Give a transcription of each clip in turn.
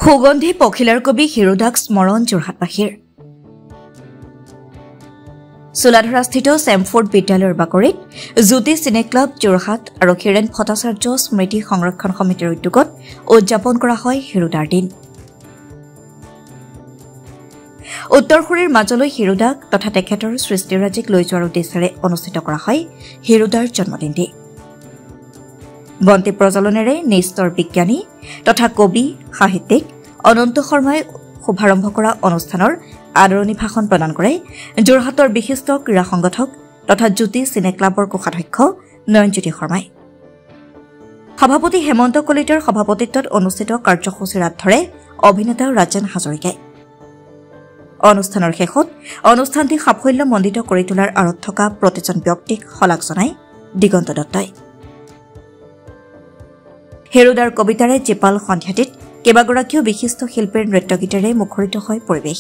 সুগন্ধি পখিলাৰ কবি হিৰোদাক স্মৰণ যোৰহাটবাসীৰ চোলাধৰাস্থিত চেমফোৰ্ড বিদ্যালয়ৰ বাকৰিত জ্যোতি চিনে ক্লাব যোৰহাট আৰু হিৰেণ ভট্টাচাৰ্য স্মৃতি সংৰক্ষণ সমিতিৰ উদ্যোগত উদযাপন কৰা হয় হিৰোদাৰ দিন উত্তৰসুৰীৰ মাজলৈ হিৰোদাক তথা তেখেতৰ সৃষ্টিৰাজিক লৈ যোৱাৰ উদ্দেশ্যেৰে অনুষ্ঠিত কৰা হয় হিৰোদাৰ জন্মদিনটি বন্তি প্ৰজ্বলনেৰে নিষ্ঠৰ বিজ্ঞানী তথা কবি সাহিত্যিক অনন্ত শৰ্মাই শুভাৰম্ভ কৰা অনুষ্ঠানৰ আদৰণি ভাষণ প্ৰদান কৰে যোৰহাটৰ বিশিষ্ট ক্ৰীড়া সংগঠক তথা জ্যোতি চিনে ক্লাবৰ কোষাধ্যক্ষ নয়নজ্যোতি শৰ্মাই সভাপতি হেমন্ত কলিতাৰ সভাপতিত্বত অনুষ্ঠিত কাৰ্যসূচীৰ আধাৰে অভিনেতা ৰাজেন হাজৰিকাই অনুষ্ঠানৰ শেষত অনুষ্ঠানটি সাফল্যমণ্ডিত কৰি তোলাৰ আঁৰত থকা প্ৰতিজন ব্যক্তিক শলাগ জনাই দিগন্ত দত্তই হেৰুদাৰ কবিতাৰে জীপাল সন্ধ্যাটিত কেইবাগৰাকীও বিশিষ্ট শিল্পীৰ নৃত্যগীতেৰে মুখৰিত হয় পৰিৱেশ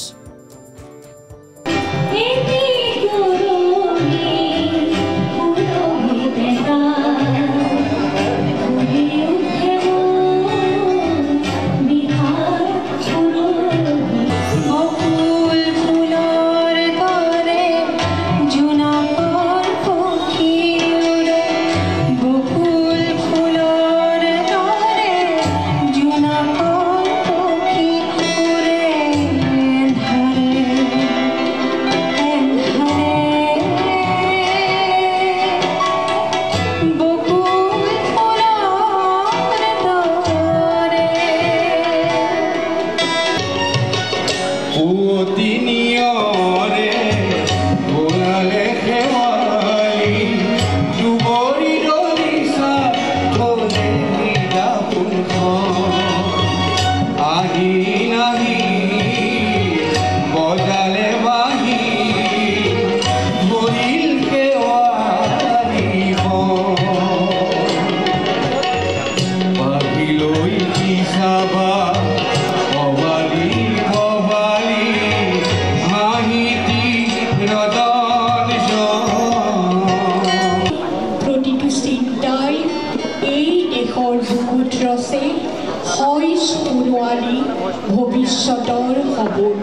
ভবিষ্যতৰ সপোন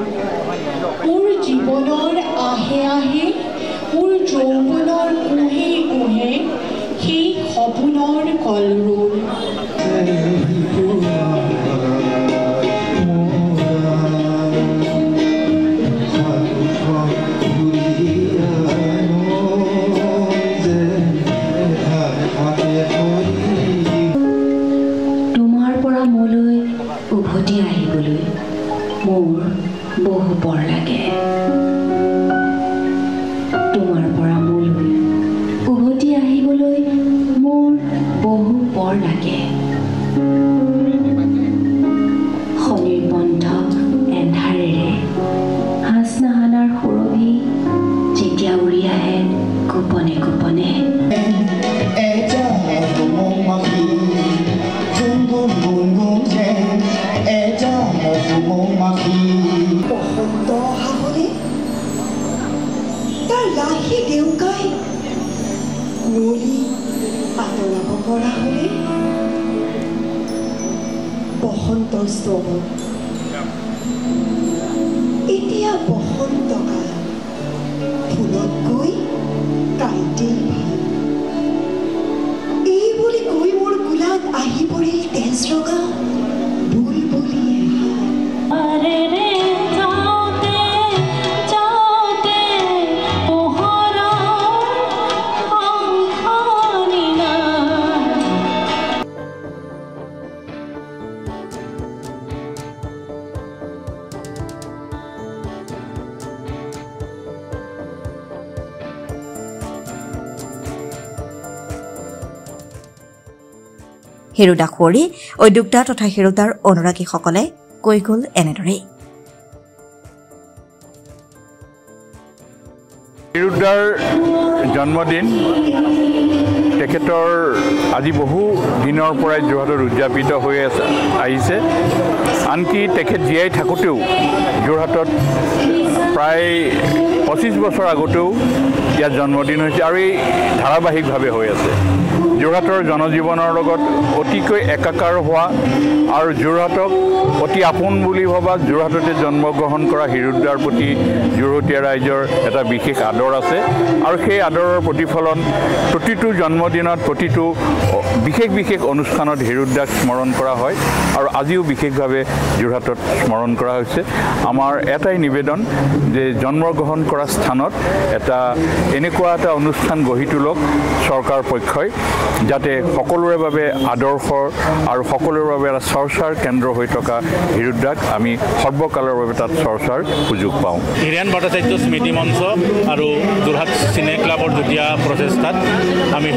মোৰ জীৱনৰ আহে আহে মোৰ যৌৱনৰ কুহে কুহে সেই সপোনৰ কলৰোল তোমাৰ পৰা মোলৈ উভতি আহিবলৈ মোৰ বহু পৰ লাগে তোমাৰ পৰা মোলৈ উভতি আহিবলৈ মোৰ বহু পৰ লাগে শনিৰ্বন্ধ এন্ধাৰেৰে হাচনাহানাৰ সুৰভি যেতিয়া উৰি আহে গোপনে গোপনে বসন্ত অহা হলে তাৰ লাহি দেউকাই কুঁৱলী আঁতৰাব পৰা হলে বসন্তৰ শ্ৰৱণ এতিয়া বসন্তকাল ফুলতকৈ কাইতেই ভাল এই বুলি কৈ মোৰ কোলাত আহি পৰিল তেজ ৰঙা বুলবুলিয়ে হিৰোদা খুৱৰী উদ্যোক্তা তথা হিৰোদাৰ অনুৰাগীসকলে কৈ গ'ল এনেদৰে হিৰোদাৰ জন্মদিন তেখেতৰ আজি বহু দিনৰ পৰাই যোৰহাটত উদযাপিত হৈ আহিছে আনকি তেখেত জীয়াই থাকোঁতেও যোৰহাটত প্ৰায় 25 বছৰ আগতেও ইয়াত জন্মদিন হৈছে আৰু এই ধাৰাবাহিকভাৱে হৈ আছে যোৰহাটৰ জনজীৱনৰ লগত অতিকৈ একাকাৰ হোৱা আৰু যোৰহাটক অতি আপোন বুলি ভবা যোৰহাটতে জন্মগ্ৰহণ কৰা হিৰুদাৰ প্ৰতি যোৰহাটীয়া ৰাইজৰ এটা বিশেষ আদৰ আছে আৰু সেই আদৰৰ প্ৰতিফলন প্ৰতিটো জন্মদিনত প্ৰতিটো বিশেষ অনুষ্ঠানত হিৰুদাক স্মৰণ কৰা হয় আৰু আজিও বিশেষভাৱে যোৰহাটত স্মৰণ কৰা হৈছে আমাৰ এটাই নিবেদন যে জন্মগ্ৰহণ কৰা স্থানত এনেকুৱা এটা অনুষ্ঠান গঢ়ি তোলক চৰকাৰ পক্ষই যাতে সকলোৰে বাবে আদৰ্শৰ আৰু সকলোৰে বাবে এটা চৰ্চাৰ কেন্দ্ৰ হৈ থকা হিৰুদাক আমি সৰ্বকালৰ বাবে তাত চৰ্চাৰ সুযোগ পাওঁ হীৰেণ ভট্টাচাৰ্য স্মৃতি মঞ্চ আৰু যোৰহাট চিনে ক্লাবৰ যুটীয়া প্ৰচেষ্টাত আমি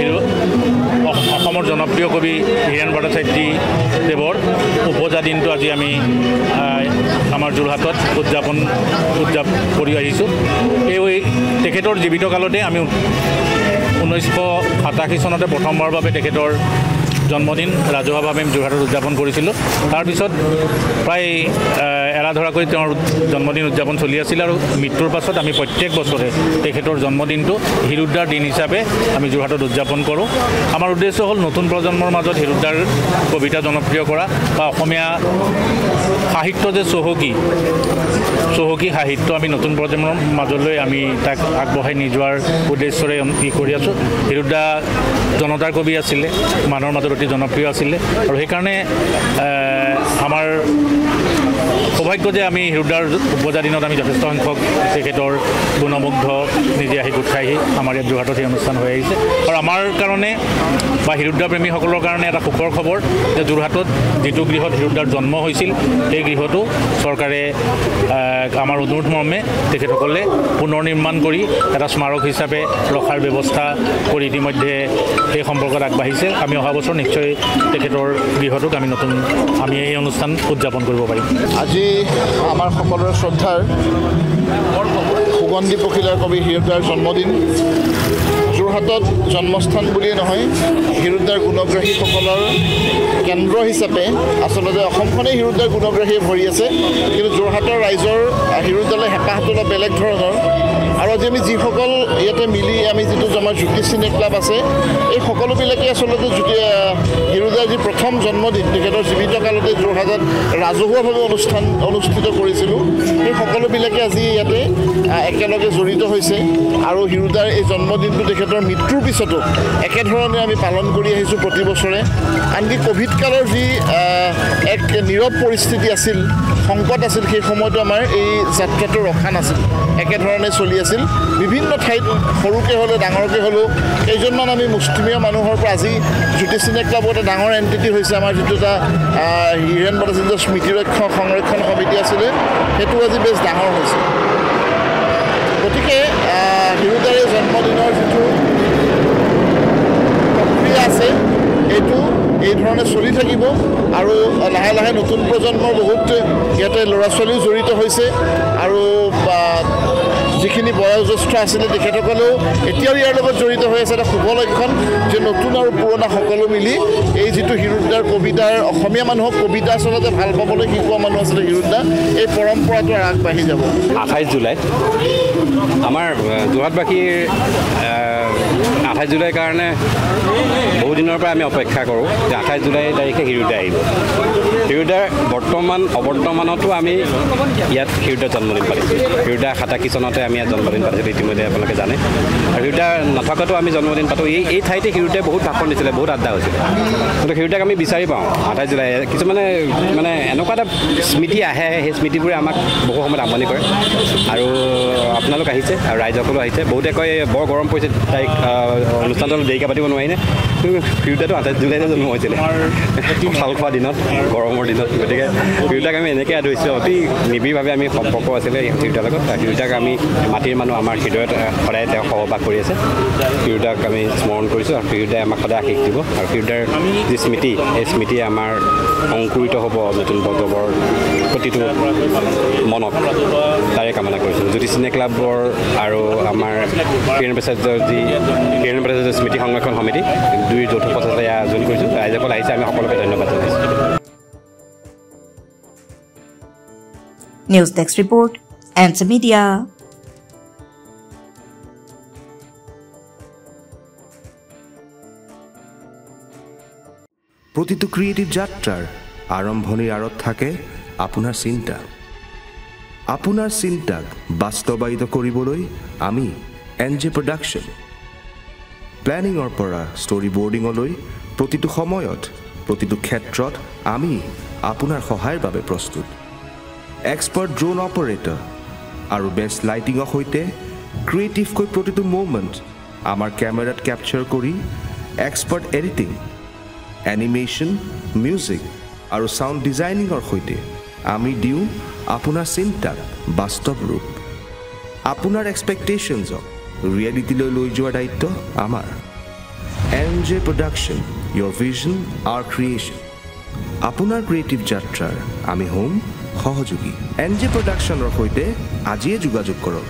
অসমৰ জনপ্ৰিয় কবি হীৰেণ ভট্টাচাৰ্য দেৱৰ উপজা দিনটো আজি আমি আমাৰ যোৰহাটত উদযাপন কৰি আহিছোঁ এই তেখেতৰ জীৱিত কালতে আমি 1987 চনতে প্ৰথমবাৰৰ বাবে তেখেতৰ জন্মদিন ৰাজহুৱাভাৱে যোৰহাটত উদযাপন কৰিছিলোঁ তাৰপিছত প্ৰায় এৰাধৰাকৈ তেওঁৰ জন্মদিন উদযাপন চলি আছিল আৰু মৃত্যুৰ পাছত আমি প্ৰত্যেক বছৰে তেখেতৰ জন্মদিনটো হিৰুদাৰ দিন হিচাপে আমি যোৰহাটত উদযাপন কৰোঁ আমাৰ উদ্দেশ্য হ'ল নতুন প্ৰজন্মৰ মাজত হিৰুদাৰ কবিতা জনপ্ৰিয় কৰা বা অসমীয়া সাহিত্য যে চহকী সাহিত্য আমি নতুন প্ৰজন্মৰ মাজলৈ আমি তাক আগবঢ়াই নিযোৱাৰ উদ্দেশ্যৰে কৰি আছোঁ হিৰুদা জনতাৰ কবি আছিলে মানুহৰ মাজত অতি জনপ্ৰিয় আছিলে আৰু সেইকাৰণে আমাৰ সৌভাগ্য যে আমি হিৰুদাৰ উপজা দিনত আমি যথেষ্ট সংখ্যক তেখেতৰ গুণমুগ্ধ নিজে আহি গোট খাইহি আমাৰ ইয়াত যোৰহাটত সেই অনুষ্ঠান হৈ আহিছে আৰু আমাৰ কাৰণে বা হিৰুদা প্ৰেমীসকলৰ কাৰণে এটা সুখৰ খবৰ যে যোৰহাটত যিটো গৃহত হিৰুদাৰ জন্ম হৈছিল সেই গৃহটো চৰকাৰে আমাৰ অনুৰোধ মৰ্মে তেখেতসকলে পুনৰ নিৰ্মাণ কৰি এটা স্মাৰক হিচাপে ৰখাৰ ব্যৱস্থা কৰি ইতিমধ্যে সেই সম্পৰ্কত আগবাঢ়িছে আমি অহা বছৰ নিশ্চয় তেখেতৰ গৃহটোক আমি এই অনুষ্ঠান উদযাপন কৰিব পাৰিম আজি আমাৰ সকলোৰে শ্ৰদ্ধাৰ সুগন্ধি পখিলাৰ কবি হিৰুদাৰ জন্মদিন যোৰহাটত জন্মস্থান বুলিয়ে নহয় হিৰুদাৰ গুণগ্ৰাহীসকলৰ কেন্দ্ৰ হিচাপে আচলতে অসমখনেই হিৰুদাৰ গুণগ্ৰাহীয়ে ভৰি আছে কিন্তু যোৰহাটৰ ৰাইজৰ হিৰুদালৈ হেঁপাহটো অলপ বেলেগ ধৰণৰ আৰু আজি আমি যিসকল ইয়াতে মিলি আমি যিটো আমাৰ জ্যোতি চিনে ক্লাব আছে এই সকলোবিলাকে আচলতে হিৰুদাৰ যি প্ৰথম জন্মদিন তেখেতৰ জীৱিত কালতে যোৰহাটত ৰাজহুৱাভাৱে অনুষ্ঠিত কৰিছিলোঁ সেই সকলোবিলাকে আজি ইয়াতে একেলগে জড়িত হৈছে আৰু হিৰুদাৰ এই জন্মদিনটো তেখেতৰ মৃত্যুৰ পিছতো একেধৰণে আমি পালন কৰি আহিছোঁ প্ৰতি বছৰে আনকি ক'ভিড কালৰ যি এক নীৰৱ পৰিস্থিতি আছিল সংকট আছিল সেই সময়তো আমাৰ এই যাত্ৰাটো ৰখা নাছিল একেধৰণে চলি আছিল বিভিন্ন ঠাইত সৰুকৈ হ'লেও ডাঙৰকৈ হ'লেও কেইজনমান আমি মুষ্টিমীয় মানুহৰ পৰা আজি জ্যোতি চিনে ক্লাবত এটা ডাঙৰ এণ্টিটি হৈছে আমাৰ যিটো এটা হীৰেণ ভট্টাচাৰ্য স্মৃতি সংৰক্ষণ সমিতি আছিলে সেইটো আজি বেছ ডাঙৰ হৈছে গতিকে হিৰুদাৰ জন্মদিনৰ যিটো প্ৰক্ৰিয়া আছে এইটো এই ধৰণে চলি থাকিব আৰু লাহে লাহে নতুন প্ৰজন্মৰ বহুত ইয়াতে ল'ৰা ছোৱালীও জড়িত হৈছে আৰু যিখিনি বয়োজ্যেষ্ঠ আছিলে তেখেতসকলেও এতিয়াও ইয়াৰ লগত জড়িত হৈ আছে এটা শুভ লক্ষণ যে নতুন আৰু পুৰণা সকলো মিলি এই যিটো হিৰুদাৰ কবিতাৰ অসমীয়া মানুহক কবিতা আচলতে ভাল পাবলৈ শিকোৱা মানুহ আছিলে হিৰুদা এই পৰম্পৰাটো আৰু আগবাঢ়ি যাব 28 জুলাইত আমাৰ যোৰহাটবাসীৰ 28 জুলাইৰ কাৰণে বহুদিনৰ পৰা আমি অপেক্ষা কৰোঁ যে 28 জুলাই তাৰিখে হিৰুদা আহিব হিৰুদাৰ অৱৰ্তমানতো আমি ইয়াত হিৰুদাৰ জন্মদিন পাতিছোঁ হিৰুদা 87 চনতে আমি ইয়াত জন্মদিন পাতিছিলোঁ ইতিমধ্যে আপোনালোকে জানে আৰু হিৰুদা নথকাতো আমি জন্মদিন পাতোঁ এই ঠাইতে হিৰুদাই বহুত ভাষণ দিছিলে বহুত আড্ডা হৈছিলে কিন্তু হিৰুদাক আমি বিচাৰি পাওঁ 28 জুলাই কিছুমানে মানে এনেকুৱা এটা স্মৃতি আহে সেই স্মৃতিবোৰে আমাক বহু সময়ত আমনি কৰে আৰু আপোনালোক আহিছে আৰু ৰাইজসকলো আহিছে বহুতে কয় বৰ গৰম পৰিছে তাইক অনুষ্ঠানটো দেৰিকৈ পাতিব নোৱাৰিনে হিৰুদাটো 28 জুলাইতে জন্ম হৈছিলে ভাল খোৱা দিনত গৰমৰ দিনত গতিকে হিৰুদাক আমি এনেকৈ ধৰিছোঁ অতি নিবিড়ভাৱে আমি সম্পৰ্ক আছিলে হিৰুদাৰ লগত হিৰুদাক আমি মাটিৰ মানুহ আমাৰ হৃদয়ত সদায় তেওঁ সহবাস কৰি আছে হিৰুদাক আমি স্মৰণ কৰিছোঁ আৰু হিৰুদাই আমাক সদায় আশীষ দিব আৰু হিৰুদাৰ যি স্মৃতি এই স্মৃতিয়ে আমাৰ অংকুৰিত হ'ব নতুন প্ৰজন্মৰ প্ৰতিটো মনত তাৰে কামনা কৰিছোঁ জ্যোতি চিনে ক্লাবৰ আৰু আমাৰ হীৰেণ ভট্টাচাৰ্য স্মৃতি সংৰক্ষণ সমিতি দুই যৌথ প্ৰচেষ্টাই আয়োজন কৰিছোঁ ৰাইজসকল আহিছে আমি সকলোকে ধন্যবাদ জনাইছোঁ news desk report inch media প্ৰতিটো ক্ৰিয়েটিভ যাত্ৰাৰ আৰম্ভণিৰ আঁৰত থাকে আপোনাৰ চিন্তা। আপোনাৰ চিন্তাক বাস্তৱায়িত কৰিবলৈ আমি NJ প্ৰডাকশ্যন প্লেনিঙৰ পৰা ষ্টৰী বৰ্ডিঙলৈ প্ৰতিটো সময়ত প্ৰতিটো ক্ষেত্ৰত আমি আপোনাৰ সহায়ৰ বাবে প্ৰস্তুত। এক্সপাৰ্ট ড্ৰোন অপাৰেটৰ আৰু বেষ্ট লাইটিঙৰ সৈতে ক্ৰিয়েটিভকৈ প্ৰতিটো মুভমেণ্ট আমাৰ কেমেৰাত কেপচাৰ কৰি এক্সপাৰ্ট এডিটিং, এনিমেশ্যন, মিউজিক আৰু ছাউণ্ড ডিজাইনিঙৰ সৈতে আমি দিওঁ আপোনাৰ চিন্তাক বাস্তৱ ৰূপ। আপোনাৰ এক্সপেক্টেশ্যনছক ৰিয়েলিটিলৈ লৈ যোৱাৰ দায়িত্ব আমাৰ। NJ production, your vision, our creation। আপোনাৰ ক্ৰিয়েটিভ যাত্ৰাৰ আমি হ'ম সহযোগী। NJ প্ৰডাকশ্যনৰ সৈতে আজিয়ে যোগাযোগ কৰক।